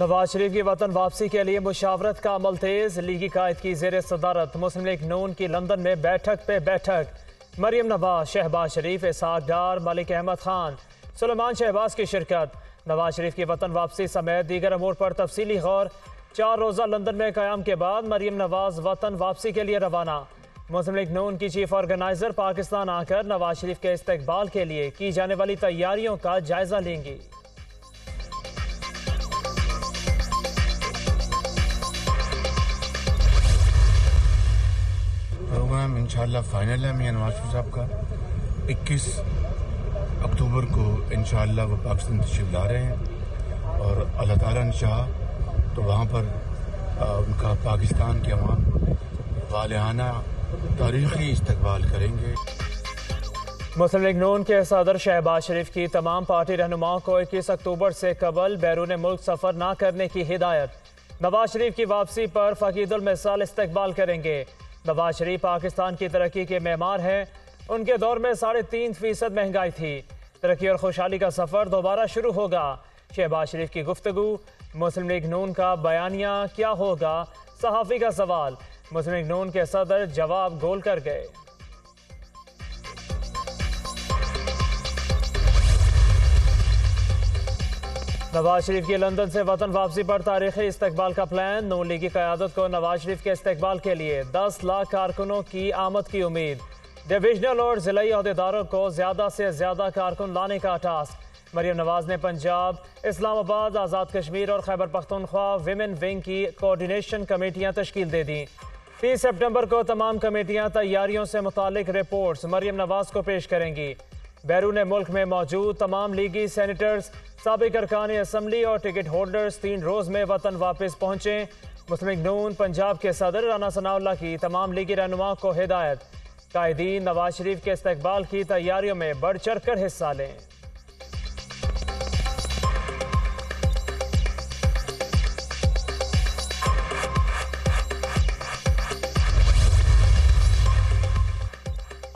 नवाज शरीफ की वतन वापसी के लिए मुशावरत का अमल तेज। लीगी कायद की जेर सदारत मुस्लिम लीग नून की लंदन में बैठक पे बैठक। मरियम नवाज, शहबाज शरीफ, इसहाक डार, मलिक अहमद खान, सुलेमान शहबाज की शिरकत। नवाज शरीफ की वतन वापसी समेत दीगर अमूर पर तफसीली गौर। 4 रोज़ा लंदन में क़याम के बाद मरियम नवाज वतन वापसी के लिए रवाना। मुस्लिम लीग नून की चीफ ऑर्गेनाइजर पाकिस्तान आकर नवाज शरीफ के इस्तकबाल के लिए की जाने वाली तैयारियों का जायजा लेंगी। प्रोग्राम इंशाल्लाह फाइनल है मियां नवाज शरीफ साहब का। 21 अक्टूबर को इंशाल्लाह वो पाकिस्तान तशरीफ ला रहे हैं और अल्लाह ताला ने चाहा तो वहाँ पर उनका पाकिस्तान के अवाम वालियाना तारीख़ी इस्तकबाल करेंगे। मुस्लिम लीग नून के सदर शहबाज शरीफ की तमाम पार्टी रहनुमाओं को 21 अक्टूबर से कबल बैरून मुल्क सफ़र न करने की हिदायत। नवाज शरीफ की वापसी पर फ़कीदुल मिसाल इस्तकबाल करेंगे। नवाज शरीफ पाकिस्तान की तरक्की के मेमार हैं। उनके दौर में 3.5% महंगाई थी। तरक्की और खुशहाली का सफ़र दोबारा शुरू होगा। शहबाज शरीफ की गुफ्तगू। मुस्लिम लीग नून का बयानिया क्या होगा, सहाफ़ी का सवाल। मुस्लिम लीग नून के सदर जवाब गोल कर गए। नवाज शरीफ की लंदन से वतन वापसी पर तारीखी इस्तकबाल का प्लान। नून लीग की क़यादत को नवाज शरीफ के इस्तकबाल के लिए 10 लाख कारकुनों की आमद की उम्मीद। डिविजनल और ज़िलाई अहदेदारों को ज़्यादा से ज़्यादा कारकुन लाने का टास्क। मरियम नवाज ने पंजाब, इस्लामाबाद, आज़ाद कश्मीर और खैबर पख्तूनख्वा विमेन विंग की कोऑर्डिनेशन कमेटियाँ तश्कील दे दी। 30 सितंबर को तमाम कमेटियाँ तैयारियों से मुतालिक रिपोर्ट्स मरियम नवाज को पेश करेंगी। बैरून मुल्क में मौजूद तमाम लीगी सेनेटर्स, साबिक अरकान असम्बली और टिकट होल्डर्स 3 रोज़ में वतन वापस पहुँचे। मुस्लिम लीग नून पंजाब के सदर राना सनाउल्लाह की तमाम लीगी रहनुमाओं को हिदायत। कायदीन नवाज शरीफ के इस्तकबाल की तैयारियों में बढ़ चढ़ कर हिस्सा लें।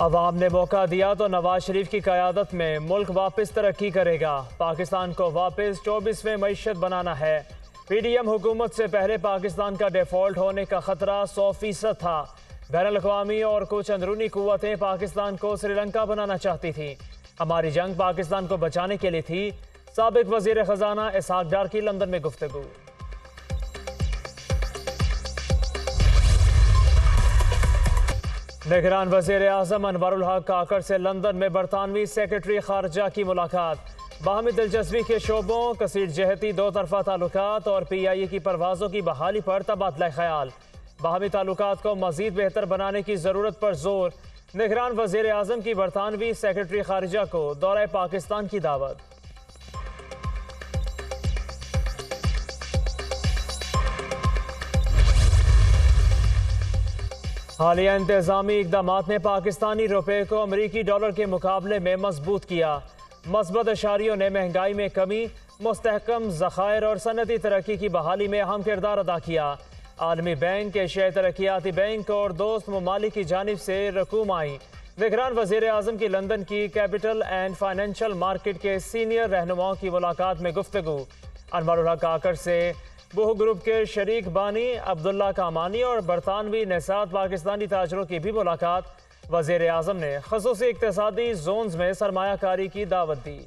अवाम ने मौका दिया तो नवाज शरीफ की क़यादत में मुल्क वापस तरक्की करेगा। पाकिस्तान को वापस 24वें मईशत बनाना है। PDM हुकूमत से पहले पाकिस्तान का डिफ़ॉल्ट होने का ख़तरा 100% था। बैनुल-अक़वामी और कुछ अंदरूनी क़ुव्वतें पाकिस्तान को श्रीलंका बनाना चाहती थीं। हमारी जंग पाकिस्तान को बचाने के लिए थी। साबिक वज़ीर ख़ज़ाना इसहाक डार की लंदन में गुफ्तगू। निगरान वज़ीर आज़म अनवरुल हक काकड़ से लंदन में बरतानवी सेक्रेटरी खारजा की मुलाकात। बाहमी दिलचस्पी के शोबों, कसीर जहती 2 तरफ़ा ताल्लुकात और PIA की परवाज़ों की बहाली पर तबादला ख्याल। बाहमी ताल्लुकात को मज़ीद बेहतर बनाने की ज़रूरत पर जोर। निगरान वज़ीर आज़म की बरतानवी सेक्रेटरी खारजा को दौरा पाकिस्तान की दावत। हालिया इंतजामी इकदामात ने पाकिस्तानी रुपये को अमरीकी डॉलर के मुकाबले में मजबूत किया। मस्बत अशारियों ने महंगाई में कमी, मुस्तहकम ज़खायर और सनती तरक्की की बहाली में अहम किरदार अदा किया। आलमी बैंक, एशियाई तरक्याती बैंक और दोस्त ममालिक की जानिब से रकूम आई। निगरान वज़ीर आज़म की लंदन की कैपिटल एंड फाइनेंशियल मार्केट के सीनियर रहनुमाओं की मुलाकात में गुफ्तगू। अनवरुल हक काकड़ से बुह ग्रुप के शरीक बानी अब्दुल्ला कामानी और बरतानवी नेसात पाकिस्तानी ताजरों की भी मुलाकात। वज़ीर आज़म ने ख़ुसूसी इक़्तिसादी जोन्स में सरमायाकारी की दावत दी।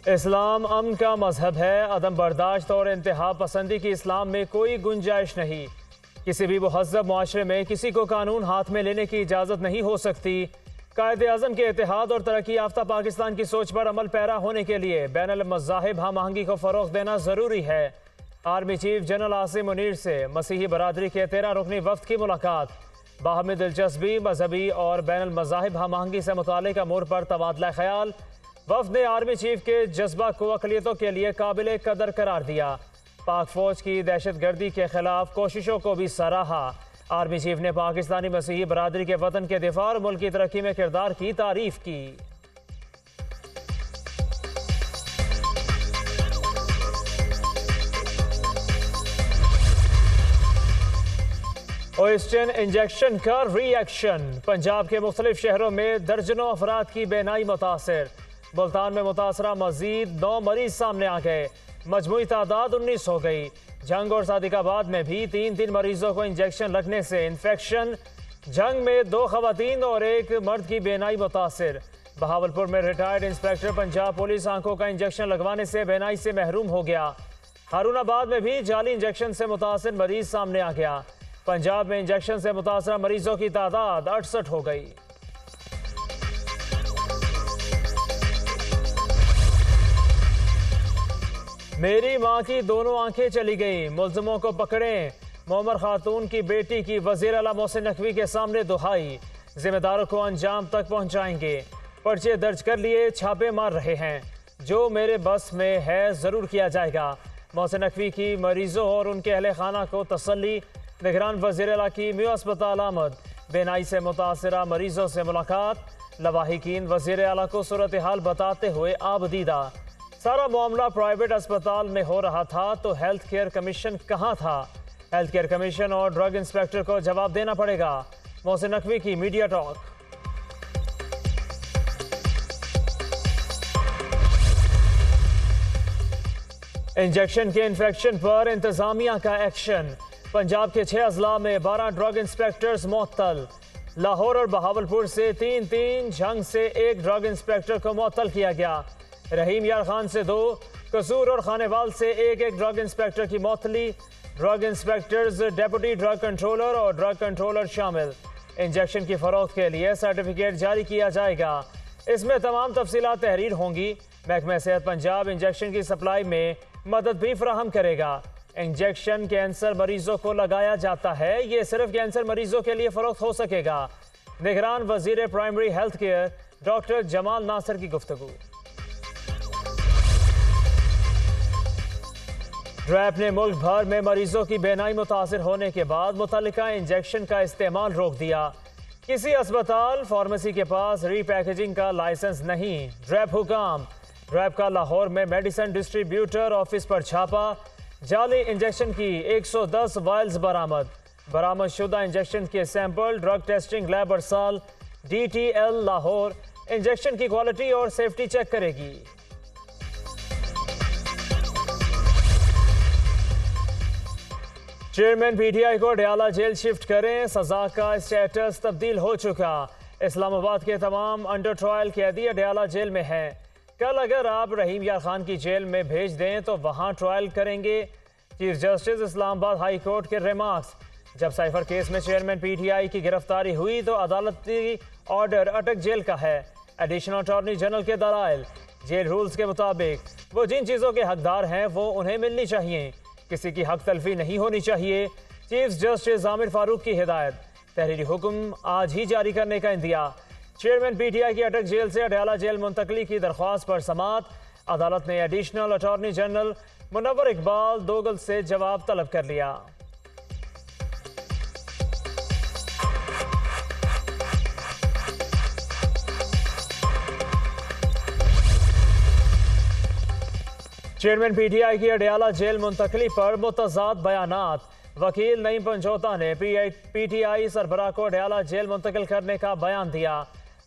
इस्लाम अमन का मजहब है। अदम बर्दाश्त और इंतहा पसंदी की इस्लाम में कोई गुंजाइश नहीं। किसी भी मुहज़्ज़ब मुआशरे में किसी को कानून हाथ में लेने की इजाज़त नहीं हो सकती। कायदे आज़म के इत्तेहाद और तरक्की याफ्ता पाकिस्तान की सोच पर अमल पैरा होने के लिए बैनुल मज़ाहिब हम आहंगी को फ़रोग़ देना ज़रूरी है। Army chief general Asim Munir से मसीही बरादरी के 13 रुकनी वफ़द की मुलाकात। बाहमी दिलचस्पी, मजहबी और बैनुल मज़ाहिब हम आहंगी से मुताल्लिक़ अमूर पर तबादला ख्याल। वफ़द ने आर्मी चीफ के जज्बा को अक़लियतों के लिए काबिल कदर करार दिया। पाक फ़ौज की दहशतगर्दी के खिलाफ कोशिशों को भी सराहा। आर्मी चीफ ने पाकिस्तानी मसीही बरादरी के वतन के दिफा और मुल्क की तरक्की में किरदार की तारीफ की। ओएस्टिन इंजेक्शन का रिएक्शन। पंजाब के मुख्तलिफ शहरों में दर्जनों अफराद की बेनाई मुतासर। मुल्तान में मुतासरा मजीद 9 मरीज सामने आ गए। मजमूई तादाद 19 हो गई। जंग और सादिकाबाद में भी 3 मरीजों को इंजेक्शन लगने से इन्फेक्शन। जंग में 2 खवातीन और 1 मर्द की बेनाई मुतासर। बहावलपुर में रिटायर्ड इंस्पेक्टर पंजाब पुलिस आंखों का इंजेक्शन लगवाने से बेनाई से महरूम हो गया। हारूनाबाद में भी जाली इंजेक्शन से मुतासर मरीज सामने आ गया। पंजाब में इंजेक्शन से मुतासर मरीजों की तादाद 68 हो गई। मेरी मां की दोनों आंखें चली गई, मुल्जिमों को पकड़ें। मोमर खातून की बेटी की वजीर आला मोहसिन नकवी के सामने दुहाई। जिम्मेदारों को अंजाम तक पहुंचाएंगे। पर्चे दर्ज कर लिए, छापे मार रहे हैं। जो मेरे बस में है जरूर किया जाएगा। मोहसिन नकवी की मरीजों और उनके अहले खाना को तसल्ली। निगरान वजीर आला की म्यू अस्पताल आमद। बेनाई से मुतासरा मरीजों से मुलाकात। लवाहिकीन वजीर आला को सूरत हाल बताते हुए आबदीदा। सारा मामला प्राइवेट अस्पताल में हो रहा था तो हेल्थ केयर कमीशन कहाँ था? हेल्थ केयर कमीशन और ड्रग इंस्पेक्टर को जवाब देना पड़ेगा। मोहसिन नकवी की मीडिया टॉक। इंजेक्शन के इन्फेक्शन पर इंतजामिया का एक्शन। पंजाब के 6 अजला में 12 ड्रग इंस्पेक्टर्स मुअत्तल। लाहौर और बहावलपुर से 3, जंग से 1 ड्रग इंस्पेक्टर को मुअत्तल किया गया। रहीम यार खान से 2, कसूर और खानेवाल से 1 ड्रग इंस्पेक्टर की मुअत्तली। Drug inspectors, deputy drug controller और ड्रग कंट्रोलर शामिल। इंजेक्शन की फरोख्त के लिए सर्टिफिकेट जारी किया जाएगा। इसमें तमाम तफसीलात तहरीर होंगी। महकमा सेहत पंजाब इंजेक्शन की सप्लाई में मदद भी फराहम करेगा। इंजेक्शन कैंसर मरीजों को लगाया जाता है, ये सिर्फ कैंसर मरीजों के लिए फरोख्त हो सकेगा। निगरान वजीर primary health care doctor Jamal Nasir की गुफ्तगू। ड्रैप ने मुल्क भर में मरीजों की बेनाई मुतासर होने के बाद मुतल्लिका इंजेक्शन का इस्तेमाल रोक दिया। किसी अस्पताल फार्मेसी के पास रीपैकेजिंग का लाइसेंस नहीं। ड्रैप हुकाम। ड्रैप का लाहौर में मेडिसिन डिस्ट्रीब्यूटर ऑफिस पर छापा। जाली इंजेक्शन की 110 वायल्स बरामद। बरामद शुदा इंजेक्शन के सैंपल ड्रग टेस्टिंग लैब अरसाल DTL लाहौर इंजेक्शन की क्वालिटी और सेफ्टी चेक करेगी। चेयरमैन PTI को डयाला जेल शिफ्ट करें, सजा का स्टेटस तब्दील हो चुका। इस्लामाबाद के तमाम अंडर ट्रायल कैदी डयाला जेल में हैं। कल अगर आप रहीम यार खान की जेल में भेज दें तो वहां ट्रायल करेंगे। Chief justice Islamabad high court के रिमार्क्स। जब साइफर केस में चेयरमैन PTI की गिरफ्तारी हुई तो अदालती ऑर्डर अटक जेल का है। एडिशनल अटॉर्नी जनरल के दलाइल। जेल रूल्स के मुताबिक वो जिन चीज़ों के हकदार हैं वो उन्हें मिलनी चाहिए। किसी की हक तलफी नहीं होनी चाहिए। चीफ जस्टिस आमिर फारूक की हिदायत। तहरीरी हुक्म आज ही जारी करने का इंदिया। चेयरमैन PTI की अटक जेल से अडयाला जेल मुंतकली की दरख्वास्त पर समात। अदालत ने additional attorney general Munawwar Iqbal Dogal से जवाब तलब कर लिया। चेयरमैन PTI की अडयाला जेल मुंतकली पर मुतजाद बयानात। वकील नईम पंजोता ने PTI सरबराह को अडयाला जेल मुंतकिल करने का बयान दिया।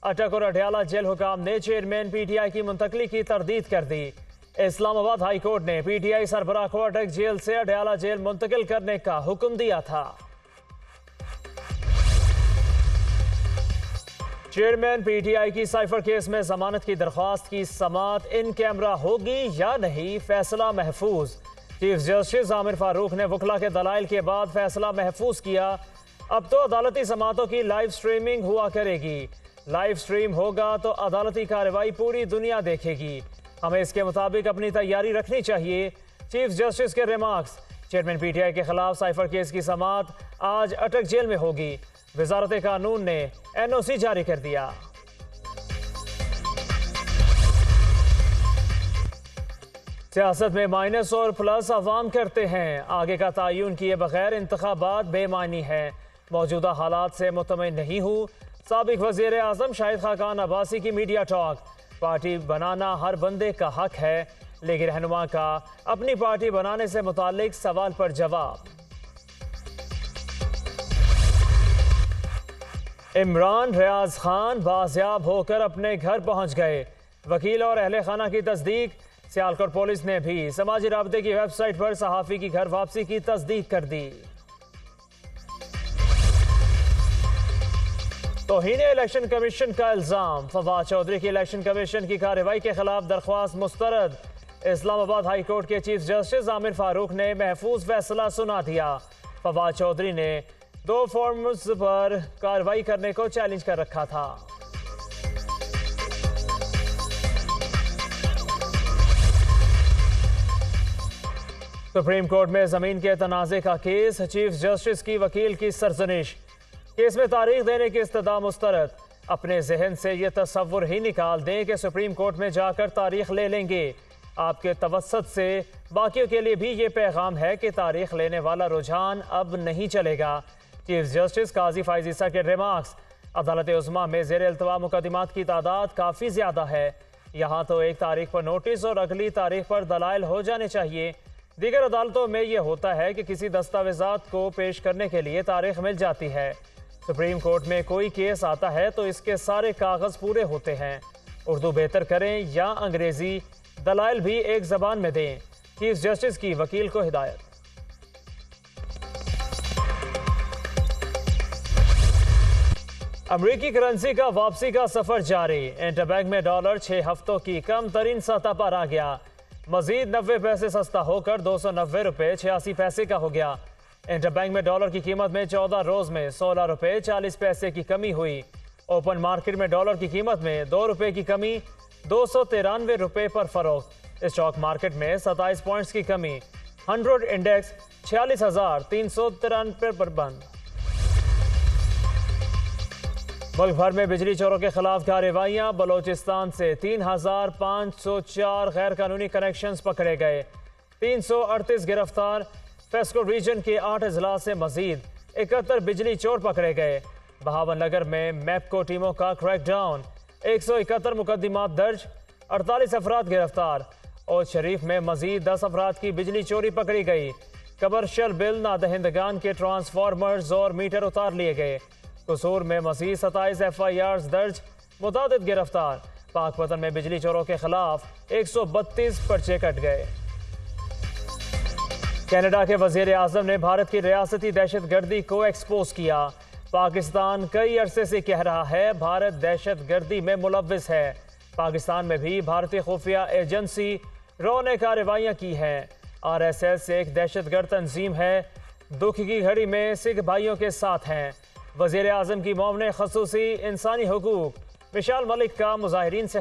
अटक और अडयाला जेल हुकाम ने चेयरमैन PTI की मुंतकली की तरदीद कर दी। इस्लामाबाद हाई कोर्ट ने PTI सरबराह को अटक जेल से अडयाला जेल मुंतकिल करने का हुक्म दिया था। चेयरमैन PTI की साइफर केस में जमानत की दरख्वास्त की समात इन कैमरा होगी या नहीं, फैसला महफूज। चीफ जस्टिस आमिर फारूक ने वकला के दलाइल के बाद फैसला महफूज किया। अब तो अदालती समातों की लाइव स्ट्रीमिंग हुआ करेगी। लाइव स्ट्रीम होगा तो अदालती कार्रवाई पूरी दुनिया देखेगी। हमें इसके मुताबिक अपनी तैयारी रखनी चाहिए। चीफ जस्टिस के रिमार्क्स। चेयरमैन PTI के खिलाफ साइफर केस की समात आज अटक जेल में होगी। वजारत कानून ने NOC जारी कर दिया। सियासत में माइनस और प्लस अवाम करते हैं। आगे का तयन किए बगैर इंतखाबात बेमानी है। मौजूदा हालात से मुतमईन नहीं हूँ। साबिक वज़ीर आज़म शाहिद खाकान अब्बासी की मीडिया टॉक। पार्टी बनाना हर बंदे का हक है, लेकिन रहनुमा का अपनी पार्टी बनाने से मुतालिक सवाल पर जवाब। इमरान रियाज खान बाजियाब होकर अपने घर पहुंच गए। वकील और अहले खाना की तस्दीक। सियालकोट पुलिस ने भी समाजी राबते की वेबसाइट पर सहाफ़ी की घर वापसी की तस्दीक कर दी। तौहीन इलेक्शन कमीशन का इल्जाम। फवाद चौधरी की इलेक्शन कमीशन की कार्रवाई के खिलाफ दरख्वास्त मुस्तरद। इस्लामाबाद हाई कोर्ट के चीफ जस्टिस आमिर फारूक ने महफूज फैसला सुना दिया। फवाद चौधरी ने 2 फॉर्म्स पर कार्रवाई करने को चैलेंज कर रखा था। सुप्रीम कोर्ट में जमीन के तनाज़े का केस। चीफ जस्टिस की वकील की सरजनिश। केस में तारीख देने की इस्तदा मुस्तरद। अपने जहन से ये तस्वुर ही निकाल दें कि सुप्रीम कोर्ट में जाकर तारीख ले लेंगे। आपके तवस्सुत से बाकियों के लिए भी ये पैगाम है कि तारीख लेने वाला रुझान अब नहीं चलेगा। चीफ जस्टिस काजी फाइज ईसा के रिमार्क्स। अदालत उज़्मा में ज़ेर इल्तवा मुकदमात की तादाद काफ़ी ज़्यादा है। यहाँ तो एक तारीख पर नोटिस और अगली तारीख पर दलाइल हो जाने चाहिए। दीगर अदालतों में यह होता है कि किसी दस्तावेजात को पेश करने के लिए तारीख मिल जाती है। सुप्रीम कोर्ट में कोई केस आता है तो इसके सारे कागज़ पूरे होते हैं। उर्दू बेहतर करें या अंग्रेज़ी, दलाइल भी एक ज़बान में दें। चीफ जस्टिस की वकील को हिदायत। अमरीकी करेंसी का वापसी का सफर जारी। इंटरबैंक में डॉलर 6 हफ्तों की कम तरीन सतह पर आ गया। मजीद 90 पैसे सस्ता होकर 290 रुपये 86 पैसे का हो गया। इंटरबैंक में डॉलर की कीमत में 14 रोज में 16 रुपये 40 पैसे की कमी हुई। ओपन मार्केट में डॉलर की कीमत में 2 रुपये की कमी 293 रुपये पर फरोख्त। स्टॉक मार्केट में 27 पॉइंट्स की कमी। 100 इंडेक्स 46,393 पर बंद। मुल्क भर में बिजली चोरों के खिलाफ कार्रवाइयां। बलोचिस्तान से 3,504 गैर कानूनी कनेक्शंस पकड़े गए। 338 गिरफ्तार। फेस्को रीजन के 8 अजला से मजीद 71 बिजली चोर पकड़े गए। बहावन नगर में मैपको टीमों का क्रैकडाउन। 171 मुकदमात दर्ज। 48 अफराद गिरफ्तार। और शरीफ में मजीद 10 अफराद की बिजली चोरी पकड़ी गई। कमर्शियल बिल नादहिंदगान के ट्रांसफार्मर्स और मीटर उतार लिए गए। कसूर में मजीद 27 FIRs दर्ज। मुतादिद गिरफ्तार। पाकपतन में बिजली चोरों के खिलाफ 132 पर्चे कट गए। कनाडा के वजीर आजम ने भारत की रियासती दहशत गर्दी को एक्सपोज किया। पाकिस्तान कई अरसे से कह रहा है भारत दहशत गर्दी में मुलव्विस है। पाकिस्तान में भी भारतीय खुफिया एजेंसी रॉ ने कार्रवाइयाँ की हैं। RSS एक दहशतगर्द तंजीम है। दुख की घड़ी में सिख भाइयों के साथ हैं। वजीर आजम की मौमने खसूसी इंसानी हुकूक मिशाल मलिक का मुजाहिरीन से